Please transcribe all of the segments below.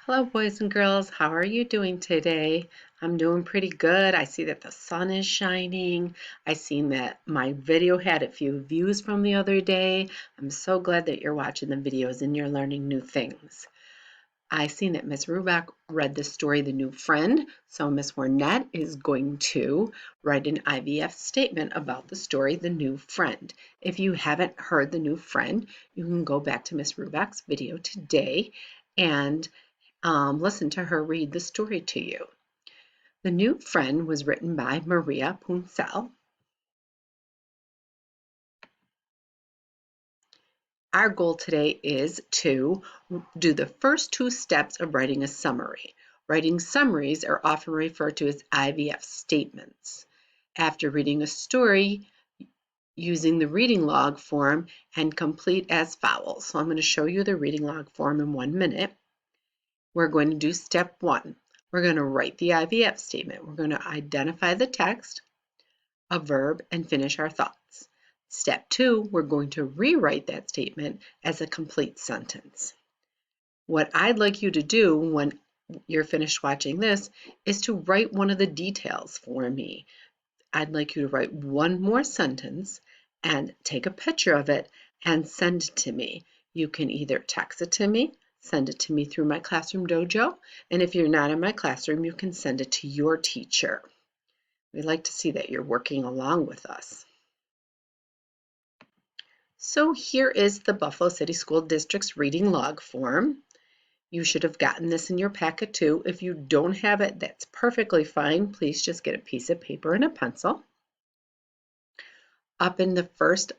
Hello, boys and girls. How are you doing today? I'm doing pretty good. I see that the sun is shining. I seen that my video had a few views from the other day. I'm so glad that you're watching the videos and you're learning new things. I seen that Miss Ruback read the story, The New Friend. So Miss Wernet is going to write an IVF statement about the story, The New Friend. If you haven't heard The New Friend, you can go back to Miss Ruback's video today and listen to her read the story to you. The New Friend was written by Maria Puncel. Our goal today is to do the first two steps of writing a summary. Writing summaries are often referred to as IVF statements. After reading a story, using the reading log form and complete as follows. So I'm going to show you the reading log form in 1 minute. We're going to do step 1. We're going to write the IVF statement. We're going to identify the text, a verb, and finish our thoughts. Step 2, we're going to rewrite that statement as a complete sentence. What I'd like you to do when you're finished watching this is to write one of the details for me. I'd like you to write one more sentence and take a picture of it and send it to me. You can either text it to me, send it to me through my Classroom Dojo, and if you're not in my classroom, you can send it to your teacher. We'd like to see that you're working along with us. So here is the Buffalo City School District's reading log form. You should have gotten this in your packet too. If you don't have it, that's perfectly fine. Please just get a piece of paper and a pencil. Up in the first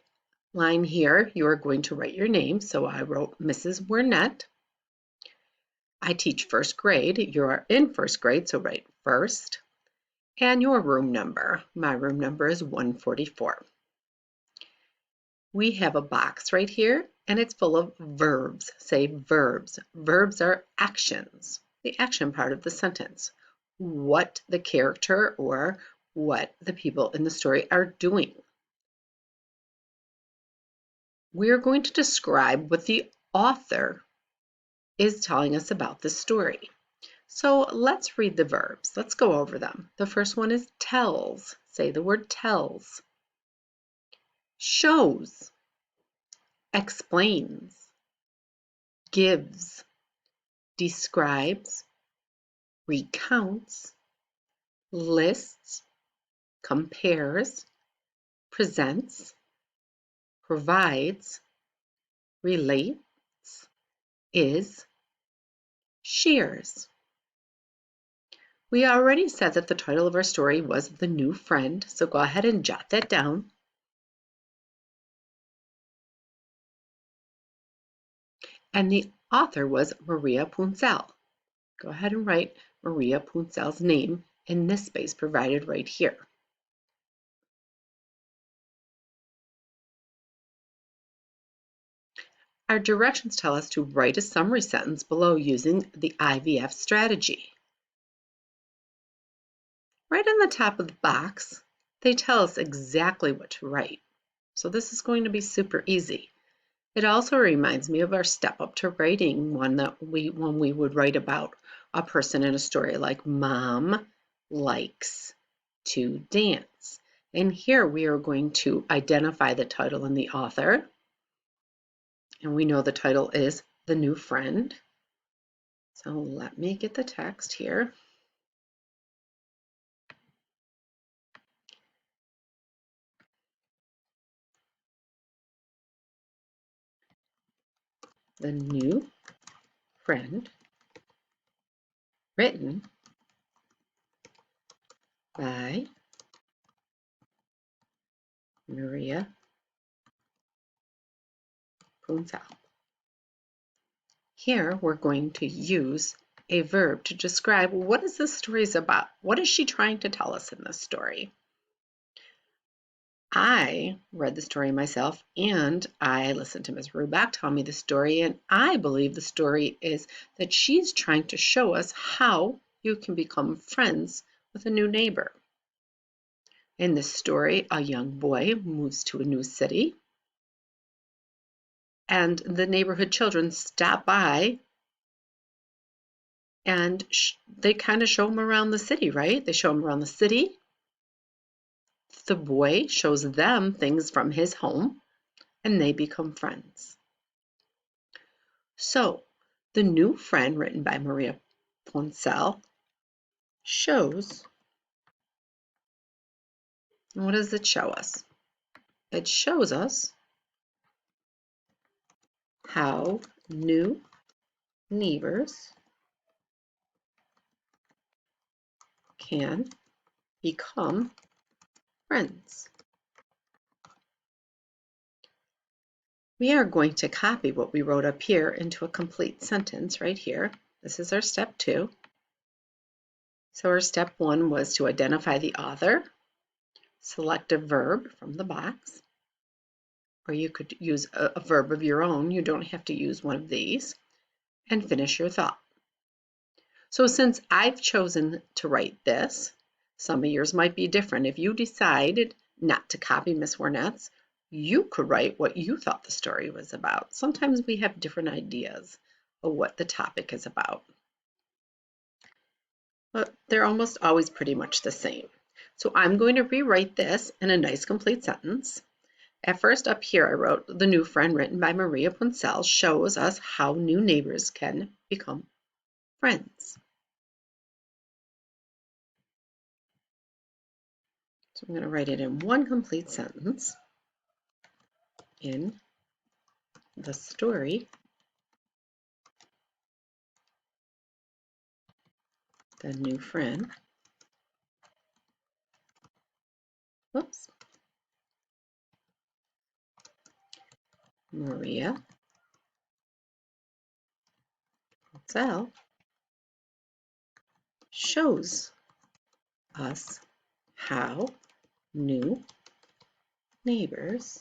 line here, you are going to write your name. So I wrote Mrs. Wernet. I teach first grade. You are in first grade, so write first. And your room number. My room number is 144. We have a box right here, and it's full of verbs. Say verbs. Verbs are actions, the action part of the sentence. What the character or what the people in the story are doing. We're going to describe what the author is telling us about the story. So let's read the verbs. Let's go over them. The first one is tells. Say the word tells. Shows. Explains. Gives. Describes. Recounts. Lists. Compares. Presents. Provides. Relates. Is. Shares. We already said that the title of our story was The New Friend, so go ahead and jot that down. And the author was Maria Puncel. Go ahead and write Maria Puncel's name in this space provided right here. Our directions tell us to write a summary sentence below using the IVF strategy. Right on the top of the box, they tell us exactly what to write. So this is going to be super easy. It also reminds me of our step up to writing one that when we would write about a person in a story like Mom likes to dance. And here we are going to identify the title and the author. And we know the title is The New Friend. So let me get the text here. The New Friend, written by Maria Puncel. Here we're going to use a verb to describe what is this story about. What is she trying to tell us in this story? I read the story myself and I listened to Ms. Ruback tell me the story, and I believe the story is that she's trying to show us how you can become friends with a new neighbor. In this story, a young boy moves to a new city and the neighborhood children stop by and they kind of show them around the city, right? They show them around the city. The boy shows them things from his home, and they become friends. So, the new friend, written by Maria Poncel, shows, what does it show us? It shows us how new neighbors can become friends. We are going to copy what we wrote up here into a complete sentence right here. This is our step 2. So our step 1 was to identify the author, select a verb from the box, or you could use a verb of your own. You don't have to use one of these, and finish your thought. So since I've chosen to write this, some of yours might be different. If you decided not to copy Miss Wernet's, you could write what you thought the story was about. Sometimes we have different ideas of what the topic is about, but they're almost always pretty much the same. So I'm going to rewrite this in a nice complete sentence. At first up here I wrote, the new friend, written by Maria Poncel, shows us how new neighbors can become friends. So I'm going to write it in one complete sentence. In the story, the new friend, whoops, Maria Poncel, shows us how new neighbors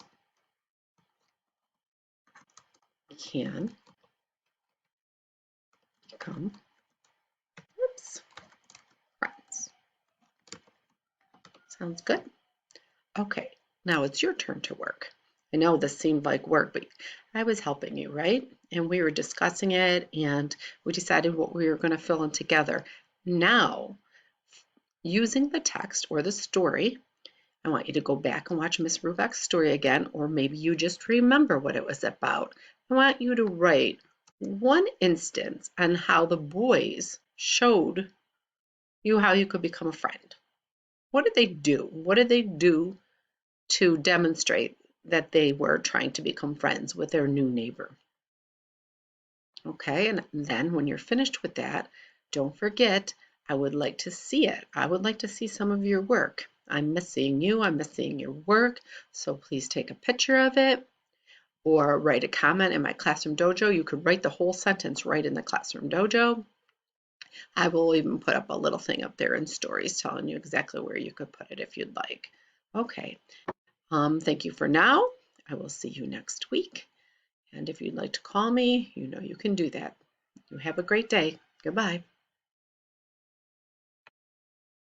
can become, friends. Sounds good? Okay, now it's your turn to work. I know this seemed like work, but I was helping you, right? And we were discussing it, and we decided what we were going to fill in together. Now, using the text or the story, I want you to go back and watch Miss Rubeck's story again, or maybe you just remember what it was about. I want you to write one instance on how the boys showed you how you could become a friend. What did they do? What did they do to demonstrate that they were trying to become friends with their new neighbor? Okay, and then when you're finished with that, don't forget, I would like to see it. I would like to see some of your work. I'm missing you, I'm missing your work, so please take a picture of it or write a comment in my Classroom Dojo. You could write the whole sentence right in the Classroom Dojo. I will even put up a little thing up there in stories telling you exactly where you could put it if you'd like. Okay, thank you for now. I will see you next week. And if you'd like to call me, you know you can do that. You have a great day. Goodbye.